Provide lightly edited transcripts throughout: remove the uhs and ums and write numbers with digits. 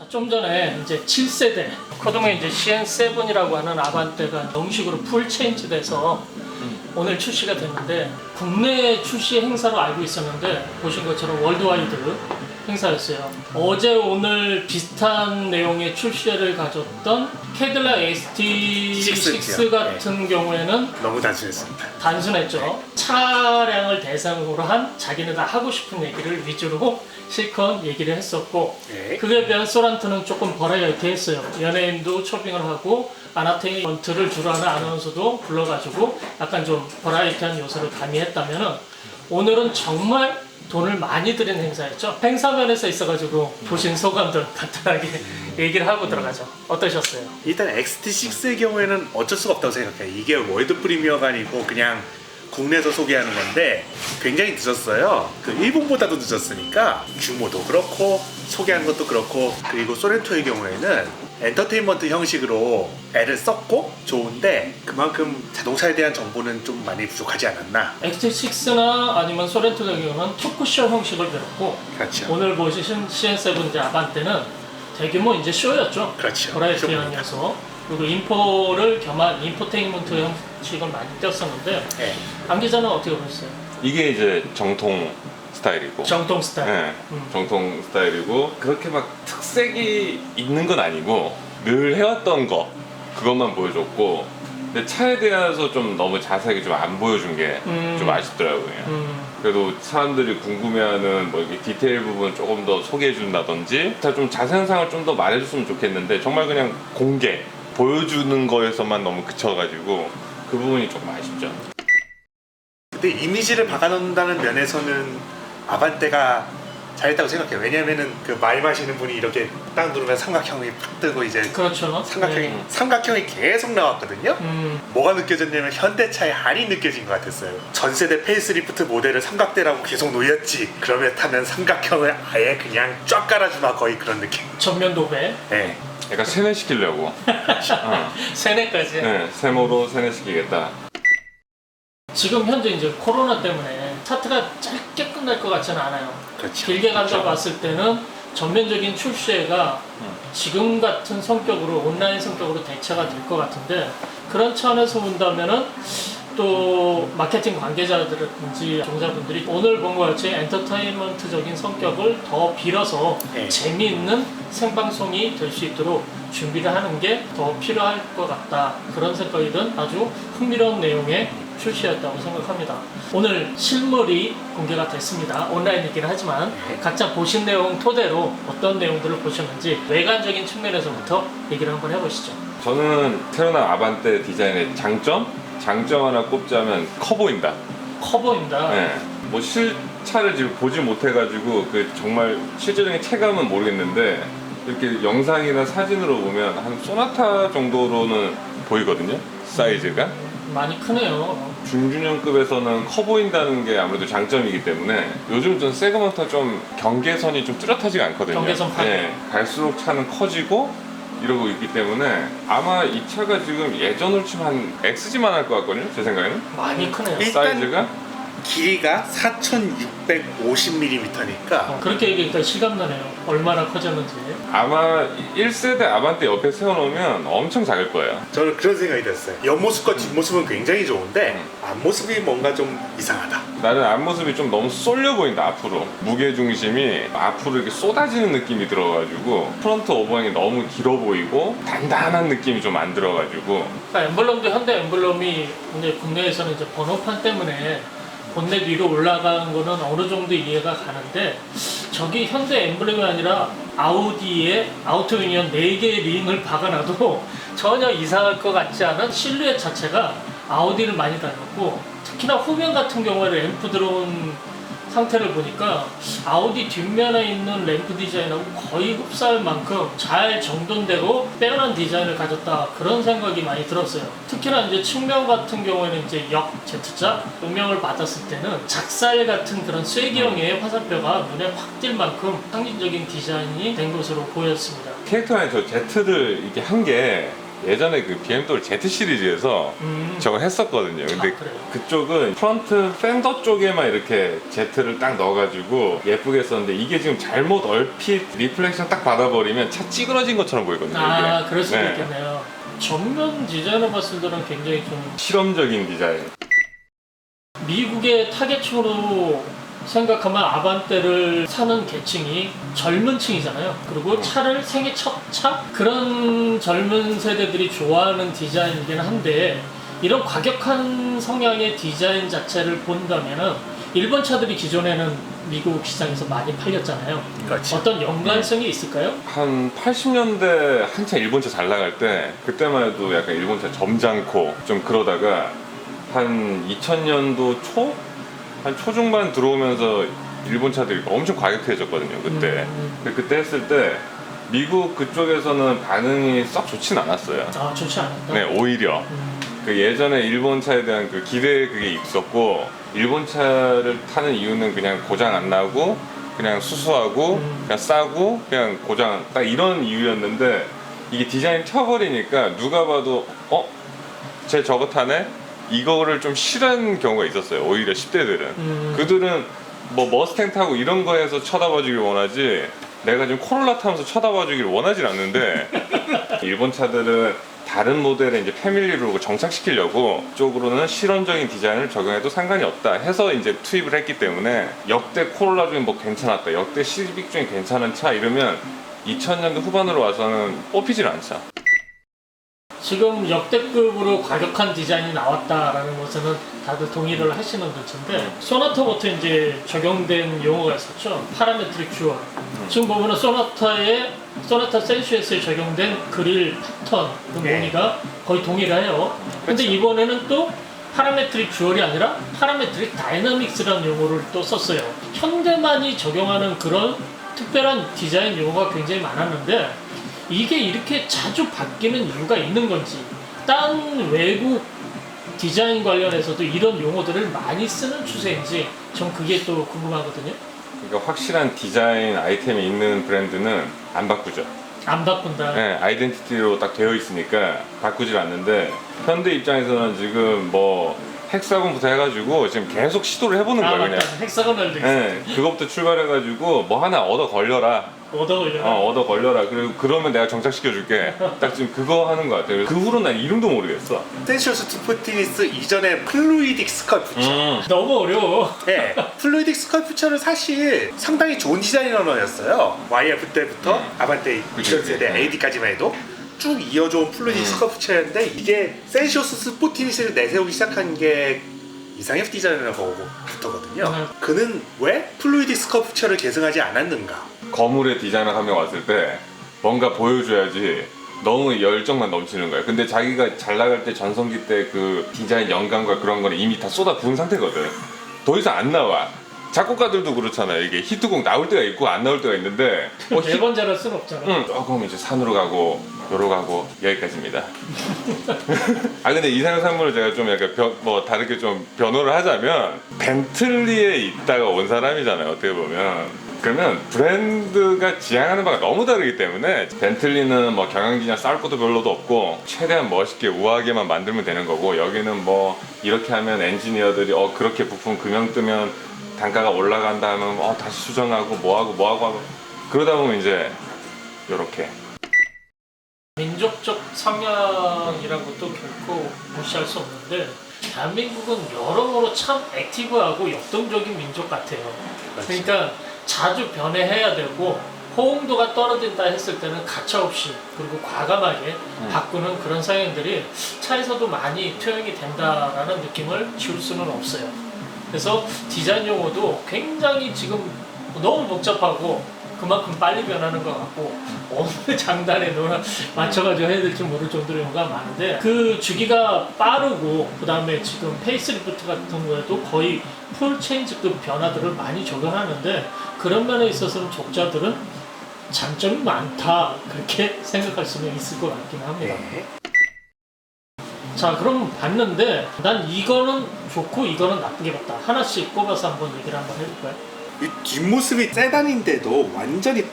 좀 전에 이제 7세대 코드모에 이제 CN7이라고 하는 아반떼가 정식으로 풀 체인지돼서 오늘 출시가 됐는데, 국내 출시 행사로 알고 있었는데 보신 것처럼 월드와이드 행사였어요. 어제 오늘 비슷한 내용의 출시를 가졌던 캐딜락 ST6 같은 경우에는 너무 단순했습니다. 단순했죠. 차량을 대상으로 한 자기네가 하고 싶은 얘기를 위주로 실컷 얘기를 했었고, 네. 그에 비한 소란트는 조금 버라이어티했어요. 연예인도 초빙을 하고 아나테이먼트를 주로 하는 아나운서도 불러가지고 약간 좀 버라이어티한 요소를 가미했다면은, 오늘은 정말 돈을 많이 들인 행사였죠. 행사면에서 있어가지고 보신 소감들 간단하게 얘기를 하고 들어가죠. 어떠셨어요? 일단 XT6의 경우에는 어쩔 수가 없다고 생각해요. 이게 월드 프리미어가 아니고 그냥 국내에서 소개하는 건데 굉장히 늦었어요. 그 일본보다도 늦었으니까 규모도 그렇고 소개한 것도 그렇고, 그리고 소렌토의 경우에는 엔터테인먼트 형식으로 애를 썼고 좋은데 그만큼 자동차에 대한 정보는 좀 많이 부족하지 않았나. XT6나 아니면 소렌토 같은 경우는 토크쇼 형식을 배웠고, 그렇죠. 오늘 보시신 CN7 이제 아반떼는 대규모 이제 쇼였죠. 그렇죠. 버라이어티한 요소. 그리고 인포를 겸한 인포테인먼트 형식을 많이 띄었었는데, 네. 안 기자는 어떻게 보셨어요? 이게 이제 정통 스타일이고, 정통 스타일. 네, 정통 스타일이고 그렇게 막 특색이 있는 건 아니고 늘 해왔던 거 그것만 보여줬고, 근데 차에 대해서 좀 너무 자세하게 좀 안 보여준 게 좀 아쉽더라고요. 그래도 사람들이 궁금해하는 뭐 이렇게 디테일 부분 조금 더 소개해준다든지 좀 자세한 사항을 좀 더 말해줬으면 좋겠는데, 정말 그냥 공개 보여주는 거에서만 너무 그쳐가지고 그 부분이 조금 아쉽죠. 근데 이미지를 박아놓는다는 면에서는 아반떼가 잘했다고 생각해요. 왜냐면은 그 말 마시는 분이 이렇게 딱 누르면 삼각형이 팍 뜨고 이제 그렇죠. 삼각형이 계속 나왔거든요. 뭐가 느껴졌냐면 현대차의 한이 느껴진 것 같았어요. 전 세대 페이스리프트 모델을 삼각대라고 계속 놓였지, 그러면 타면 삼각형을 아예 그냥 쫙 깔아주마, 거의 그런 느낌. 전면 도배. 네. 약간 세뇌시키려고. 세뇌까지. 네, 세모로 세뇌시키겠다. 지금 현재 이제 코로나 때문에 차트가 짧게 끝날 것 같지는 않아요. 그렇죠. 길게 간다고 봤을 때는 전면적인 출시회가 지금 같은 성격으로, 온라인 성격으로 대체가 될 것 같은데, 그런 차원에서 본다면은 또 마케팅 관계자들이든지 종사분들이 오늘 본 것 같이 엔터테인먼트적인 성격을 더 빌어서 네. 재미있는 생방송이 될 수 있도록 준비를 하는 게 더 필요할 것 같다. 그런 생각이 든 아주 흥미로운 내용의 출시였다고 생각합니다. 오늘 실물이 공개가 됐습니다. 온라인이긴 하지만 각자 보신 내용 토대로 어떤 내용들을 보셨는지 외관적인 측면에서부터 얘기를 한번 해보시죠. 저는 새로 나온 아반떼 디자인의 장점 하나 꼽자면 커 보인다. 커 보인다. 네. 뭐 실차를 지금 보지 못해가지고 그 정말 실제적인 체감은 모르겠는데, 이렇게 영상이나 사진으로 보면 한 소나타 정도로는 보이거든요, 사이즈가. 많이 크네요. 중준형급에서는 커 보인다는 게 아무래도 장점이기 때문에 요즘 좀 새거먼트 좀 경계선이 좀 뚜렷하지가 않거든요. 경계선 파괴. 네, 갈수록 차는 커지고 이러고 있기 때문에 아마 이 차가 지금 예전으로 치면 한 XG만 할 것 같거든요, 제 생각에는. 많이 크네요. 일단 사이즈가. 길이가 4,650mm니까 그렇게 얘기하니까 실감나네요. 얼마나 커졌는지. 아마 1세대 아반떼 옆에 세워놓으면 엄청 작을 거예요. 저는 그런 생각이 들었어요. 옆모습과 뒷모습은 굉장히 좋은데 앞모습이 뭔가 좀 이상하다. 나는 앞모습이 좀 너무 쏠려 보인다, 앞으로. 무게중심이 앞으로 이렇게 쏟아지는 느낌이 들어가지고 프론트 오버행이 너무 길어 보이고 단단한 느낌이 좀 안 들어가지고. 그러니까 엠블럼도 현대 엠블럼이 이제 국내에서는 이제 번호판 때문에 본넷 위로 올라가는 거는 어느 정도 이해가 가는데, 저기 현대 엠블럼이 아니라 아우디에 아우토 유니언 4개의 링을 박아놔도 전혀 이상할 것 같지 않은 실루엣 자체가 아우디를 많이 닮았고, 특히나 후면 같은 경우에는 램프 들어온 상태를 보니까 아우디 뒷면에 있는 램프 디자인하고 거의 흡사할 만큼 잘 정돈되고 빼어난 디자인을 가졌다, 그런 생각이 많이 들었어요. 특히나 이제 측면 같은 경우에는 이제 역 Z자 음명을 받았을 때는 작살 같은 그런 쐐기형의 화살표가 눈에 확 띌 만큼 상징적인 디자인이 된 것으로 보였습니다. 캐릭터 안에 저 Z를 이렇게 한 게 예전에 그 BMW Z 시리즈에서 저걸 했었거든요. 근데 그래요? 그쪽은 프론트 팬더 쪽에만 이렇게 Z를 딱 넣어가지고 예쁘게 썼는데 이게 지금 잘못 얼핏 리플렉션 딱 받아버리면 차 찌그러진 것처럼 보이거든요. 아, 이게. 그럴 수도 네. 있겠네요. 전면 디자인을 봤을 때는 굉장히 좀 실험적인 디자인. 미국의 타겟층으로 생각하면 아반떼를 사는 계층이 젊은 층이잖아요. 그리고 차를 생애 첫 차? 그런 젊은 세대들이 좋아하는 디자인이긴 한데 이런 과격한 성향의 디자인 자체를 본다면은 일본 차들이 기존에는 미국 시장에서 많이 팔렸잖아요. 그렇지. 어떤 연관성이 있을까요? 한 80년대 한참 일본차 잘 나갈 때 그때만 해도 약간 일본차 점잖고 좀 그러다가 한 2000년도 초? 한 초중반 들어오면서 일본 차들이 엄청 과격해졌거든요 그때. 근데 그때 했을 때 미국 그쪽에서는 반응이 썩 좋진 않았어요. 아, 좋지 않았다. 네, 오히려 그 예전에 일본 차에 대한 그 기대 그게 있었고 일본 차를 타는 이유는 그냥 고장 안 나고 그냥 수수하고 그냥 싸고 그냥 고장 딱 이런 이유였는데 이게 디자인 켜버리니까 누가 봐도 쟤 저거 타네? 이거를 좀 싫어하는 경우가 있었어요. 오히려 10대들은 그들은 뭐 머스탱 타고 이런 거에서 쳐다봐주길 원하지 내가 지금 코롤라 타면서 쳐다봐주길 원하진 않는데 일본 차들은 다른 모델에 이제 패밀리로 정착시키려고 쪽으로는 실험적인 디자인을 적용해도 상관이 없다 해서 이제 투입을 했기 때문에 역대 코롤라 중에 뭐 괜찮았다 역대 시빅 중에 괜찮은 차 이러면 2000년대 후반으로 와서는 뽑히질 않죠. 지금 역대급으로 과격한 디자인이 나왔다라는 것은 다들 동의를 하시는 것인데 소나타부터 이제 적용된 용어가 있었죠. 파라메트릭 듀얼. 지금 보면은 소나타 센슈에스에 적용된 그릴 패턴 그 네. 무늬가 거의 동일해요. 근데 이번에는 또 파라메트릭 듀얼이 아니라 파라메트릭 다이나믹스라는 용어를 또 썼어요. 현대만이 적용하는 그런 특별한 디자인 용어가 굉장히 많았는데 이게 이렇게 자주 바뀌는 이유가 있는 건지 딴 외국 디자인 관련해서도 이런 용어들을 많이 쓰는 추세인지 전 그게 또 궁금하거든요. 그러니까 확실한 디자인 아이템이 있는 브랜드는 안 바꾸죠. 안 바꾼다. 네, 아이덴티티로 딱 되어 있으니까 바꾸질 않는데 현대 입장에서는 지금 뭐 헥사곤부터 해가지고 지금 계속 시도를 해보는 아, 거예요 맞다. 그냥. 헥사고널도 있어. 네, 그거부터 출발해가지고 뭐 하나 얻어 걸려라. 얻어 걸려라. 얻어 걸려라. 그리고 그러면 내가 정착시켜줄게. 딱 지금 그거 하는 것 같아요. 그 후로 난 이름도 모르겠어. 센시어스 투포티니스 이전에 플루이딕 스컬프처. 너무 어려워. 네, 플루이딕 스컬프처는 사실 상당히 좋은 디자인 언어였어요. YF 때부터 아반떼 이전 세대 AD까지만 해도 쭉 이어져온 플루이딕 스컬프처였는데 이게 센시어스 스포티니스를 내세우기 시작한 게 이상엽 디자이너부터거든요. 그는 왜 플루이딕 스컬프처를 계승하지 않았는가? 거물의 디자이너 한 명 왔을 때 뭔가 보여줘야지 너무 열정만 넘치는 거예요. 근데 자기가 잘 나갈 때 전성기 때 그 디자인 영감과 그런 거는 이미 다 쏟아 부은 상태거든. 더 이상 안 나와. 작곡가들도 그렇잖아요. 이게 히트곡 나올 때가 있고 안 나올 때가 있는데 매번 잘할 수는 없잖아. 조금 이제 산으로 가고 요로 가고 여기까지입니다. 아 근데 이상형 산물을 제가 좀 약간 뭐 다르게 좀 변호를 하자면 벤틀리에 있다가 온 사람이잖아요. 어떻게 보면. 그러면 브랜드가 지향하는 바가 너무 다르기 때문에 벤틀리는 뭐 경영진이랑 싸울 것도 별로도 없고 최대한 멋있게 우아하게만 만들면 되는 거고 여기는 뭐 이렇게 하면 엔지니어들이 그렇게 부품 금형 뜨면 단가가 올라간다 하면 다시 수정하고 뭐하고 하고 그러다 보면 이제 요렇게 민족적 성향이란 것도 결코 무시할 수 없는데 대한민국은 여러모로 참 액티브하고 역동적인 민족 같아요. 그러니까 자주 변해해야 되고 호응도가 떨어진다 했을 때는 가차없이 그리고 과감하게 바꾸는 그런 성향들이 차에서도 많이 투영이 된다라는 느낌을 지울 수는 없어요. 그래서 디자인 용어도 굉장히 지금 너무 복잡하고 그만큼 빨리 변하는 것 같고 어느 장단에 맞춰가지고 해야 될지 모를 정도로 용어가 많은데 그 주기가 빠르고 그 다음에 지금 페이스리프트 같은 거에도 거의 풀 체인지급 변화들을 많이 적용하는데 그런 면에 있어서는 독자들은 장점이 많다 그렇게 생각할 수는 있을 것 같긴 합니다. 네. 자 그럼 봤는데 난 이거는 좋고 이거는 나쁘게 봤다 하나씩 꼽아서 한번 얘기를 한번 해볼까요? 이 뒷모습이 세단인데도 완전히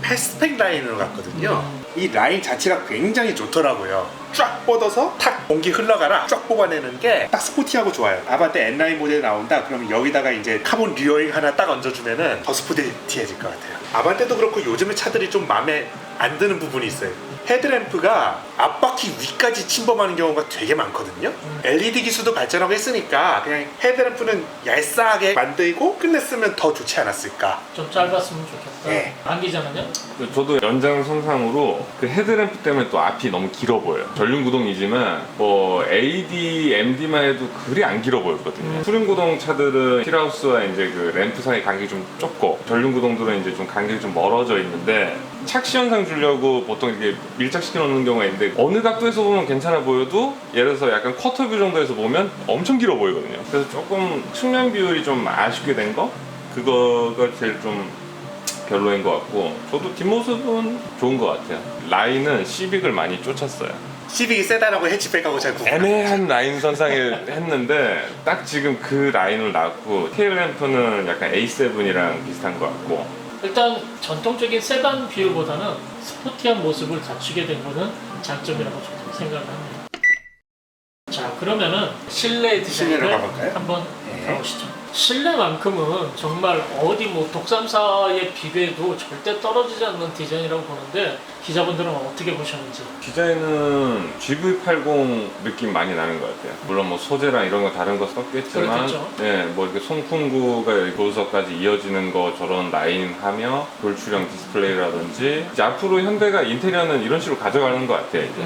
패스트백 라인으로 갔거든요. 이 라인 자체가 굉장히 좋더라고요. 쫙 뻗어서 탁 공기 흘러가라 쫙 뽑아내는 게 딱 스포티하고 좋아요. 아반떼 N라인 모델 나온다 그러면 여기다가 이제 카본 리어링 하나 딱 얹어주면은 더 스포티해질 것 같아요. 아반떼도 그렇고 요즘에 차들이 좀 마음에 안 드는 부분이 있어요. 헤드램프가 앞바퀴 위까지 침범하는 경우가 되게 많거든요. LED 기술도 발전하고 했으니까 그냥 헤드램프는 얄쌍하게 만들고 끝냈으면 더 좋지 않았을까. 좀 짧았으면 좋겠다. 네. 안 기자는요? 저도 연장선상으로 그 헤드램프 때문에 또 앞이 너무 길어 보여요. 전륜구동이지만 뭐 AD, MD만 해도 그리 안 길어 보였거든요. 후륜구동 차들은 힐하우스와 이제 그 램프 사이 간격이 좀 좁고 전륜구동들은 이제 좀 간격이 좀 멀어져 있는데 착시 현상 주려고 보통 이렇게 밀착시켜 놓는 경우가 있는데 어느 각도에서 보면 괜찮아 보여도 예를 들어서 약간 쿼터뷰 정도에서 보면 엄청 길어 보이거든요. 그래서 조금 측면 비율이 좀 아쉽게 된 거? 그거가 제일 좀 별로인 것 같고 저도 뒷모습은 좋은 것 같아요. 라인은 시빅을 많이 쫓았어요. 시빅이 세단하고 해치백하고 잘 구분. 애매한 라인 선상에 했는데 딱 지금 그 라인을 놨고 테일램프는 약간 A7이랑 비슷한 것 같고 일단 전통적인 세단 비율보다는 스포티한 모습을 갖추게 된 거는 장점이라고 저도 생각을 합니다. 자, 그러면은 실내 디자인을 실내로 가볼까요? 한번 네. 가보시죠. 실내만큼은 정말 어디 뭐 독삼사에 비교해도 절대 떨어지지 않는 디자인이라고 보는데 기자분들은 어떻게 보셨는지. 디자인은 GV80 느낌 많이 나는 것 같아요. 물론 뭐 소재랑 이런 거 다른 거 썼겠지만, 그렇겠죠. 네, 뭐 이렇게 송풍구가 여기 교수석까지 이어지는 거 저런 라인하며 돌출형 디스플레이라든지 이제 앞으로 현대가 인테리어는 이런 식으로 가져가는 것 같아요. 이제.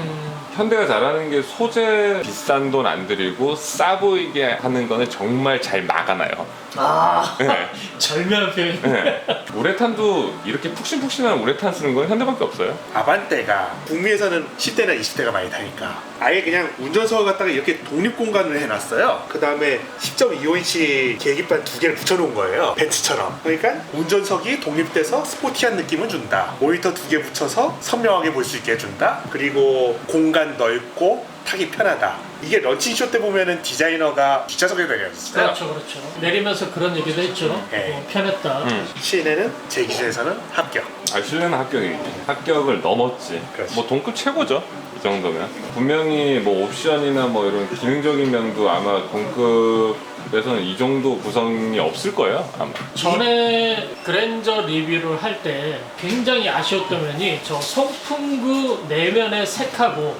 현대가 잘하는 게 소재 비싼 돈 안 들이고 싸 보이게 하는 거는 정말 잘 막아놔요. 아, 네. 절묘한 표현. 네. 우레탄도 이렇게 푹신푹신한 우레탄 쓰는 건 현대밖에 없어요. 아반떼가 북미에서는 10대나 20대가 많이 타니까 아예 그냥 운전석을 갖다가 이렇게 독립 공간을 해놨어요. 그 다음에 10.25인치 계기판 두 개를 붙여놓은 거예요. 벤츠처럼. 그러니까 운전석이 독립돼서 스포티한 느낌을 준다. 모니터 두 개 붙여서 선명하게 볼 수 있게 해준다. 그리고 공간 넓고 타기 편하다. 이게 런칭쇼 때 보면은 디자이너가 뒷좌석에 다녔어요. 그렇죠, 그렇죠. 내리면서 그런 얘기도 했죠. 네. 편했다. 시내는 제 기준에서는 합격. 아, 실내는 합격이지. 합격을 넘었지. 그렇지. 뭐 동급 최고죠. 이 정도면. 분명히 뭐 옵션이나 뭐 이런 기능적인 면도 아마 동급에서는 이 정도 구성이 없을 거예요. 아마. 전에 그랜저 리뷰를 할 때 굉장히 아쉬웠던 면이 저 송풍구 내면의 색하고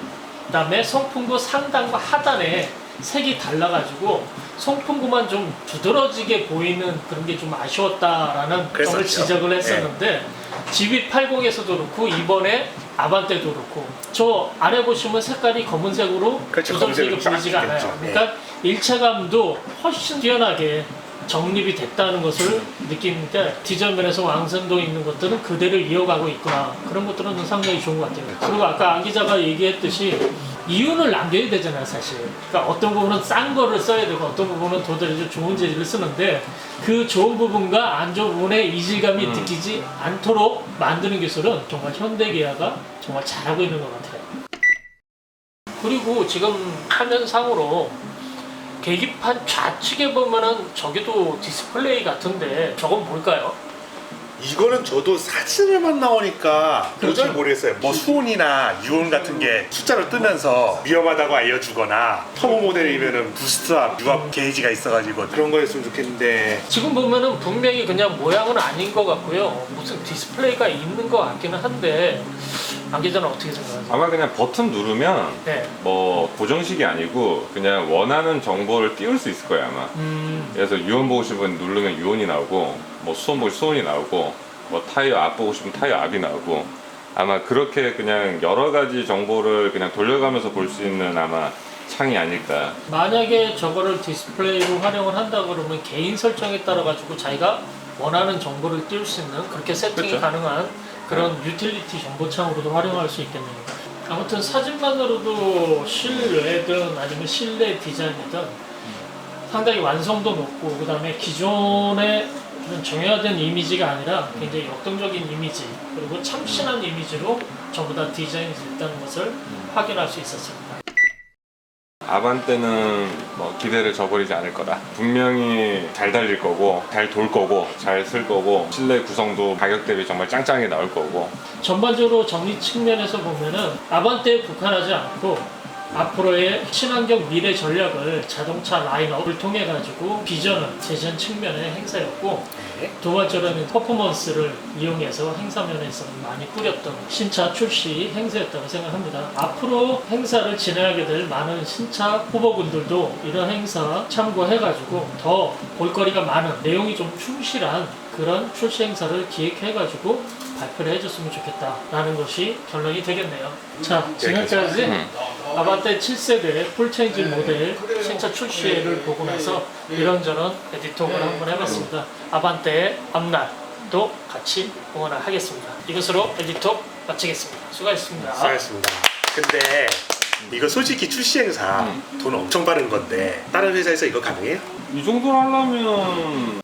그다음에 송풍구 상단과 하단에 색이 달라가지고 송풍구만 좀 두드러지게 보이는 그런 게 좀 아쉬웠다라는 점을 그랬었죠. 지적을 했었는데 GV80에서도 그렇고 이번에 아반떼도 그렇고 저 아래 보시면 색깔이 검은색으로 그렇죠. 두드러지게 검은색으로 쫙 보이지가 않아요. 있겠죠. 그러니까 일체감도 훨씬 뛰어나게 정립이 됐다는 것을 느끼는데 디자인면에서 왕성도 있는 것들은 그대로 이어가고 있구나. 그런 것들은 상당히 좋은 것 같아요. 그리고 아까 안 기자가 얘기했듯이 이윤을 남겨야 되잖아요, 사실. 그러니까 어떤 부분은 싼 거를 써야 되고 어떤 부분은 도달해서 좋은 재질을 쓰는데 그 좋은 부분과 안 좋은 부분의 이질감이 느끼지 않도록 만드는 기술은 정말 현대기아가 정말 잘하고 있는 것 같아요. 그리고 지금 화면상으로 계기판 좌측에 보면은 저기도 디스플레이 같은데 저건 뭘까요? 이거는 저도 사진에만 나오니까 그렇죠. 도저히 모르겠어요. 뭐 수온이나 유온 같은 게 숫자로 뜨면서 위험하다고 알려주거나 터보 모델이면은 부스트와 유압 게이지가 있어가지고 그런 거였으면 좋겠는데 지금 보면은 분명히 그냥 모양은 아닌 것 같고요. 무슨 디스플레이가 있는 것 같기는 한데 안 기자는 어떻게 생각하세요? 아마 그냥 버튼 누르면 네. 뭐 고정식이 아니고 그냥 원하는 정보를 띄울 수 있을 거예요 아마. 그래서 유온 보고 싶으면 누르면 유온이 나오고 뭐 수온 보고 싶으면 수온이 나오고 뭐 타이어 앞 보고 싶으면 타이어 앞이 나오고 아마 그렇게 그냥 여러 가지 정보를 그냥 돌려가면서 볼 수 있는 아마 창이 아닐까. 만약에 저거를 디스플레이로 활용을 한다 그러면 개인 설정에 따라 가지고 자기가 원하는 정보를 띄울 수 있는 그렇게 세팅이 그렇죠. 가능한 그런 유틸리티 정보창으로도 활용할 수 있겠네요. 아무튼 사진만으로도 실외든 아니면 실내 디자인이든 상당히 완성도 높고 그 다음에 기존의 그런 정형화된 이미지가 아니라 굉장히 역동적인 이미지 그리고 참신한 이미지로 전부 다 디자인이 됐다는 것을 확인할 수 있었습니다. 아반떼는 뭐 기대를 저버리지 않을 거다. 분명히 잘 달릴 거고, 잘 돌 거고, 잘 쓸 거고, 실내 구성도 가격 대비 정말 짱짱하게 나올 거고. 전반적으로 정리 측면에서 보면은 아반떼에 국한하지 않고 앞으로의 친환경 미래 전략을 자동차 라인업을 통해 가지고 비전을 제시한 측면의 행사였고, 네. 두 번째로는 퍼포먼스를 이용해서 행사면에서 많이 꾸렸던 신차 출시 행사였다고 생각합니다. 앞으로 행사를 진행하게 될 많은 신차 후보군들도 이런 행사 참고해가지고 더 볼거리가 많은 내용이 좀 충실한 그런 출시 행사를 기획해가지고 발표를 해줬으면 좋겠다라는 것이 결론이 되겠네요. 자, 지금까지 아반떼 7세대 풀체인지 모델 신차 출시를 보고 나서 이런저런 에디톡을 한번 해봤습니다. 아반떼의 앞날도 같이 응원을 하겠습니다. 이것으로 에디톡 마치겠습니다. 수고하셨습니다. 수고하셨습니다. 근데 이거 솔직히 출시 행사 돈 엄청 받은 건데 다른 회사에서 이거 가능해요? 이 정도로 하려면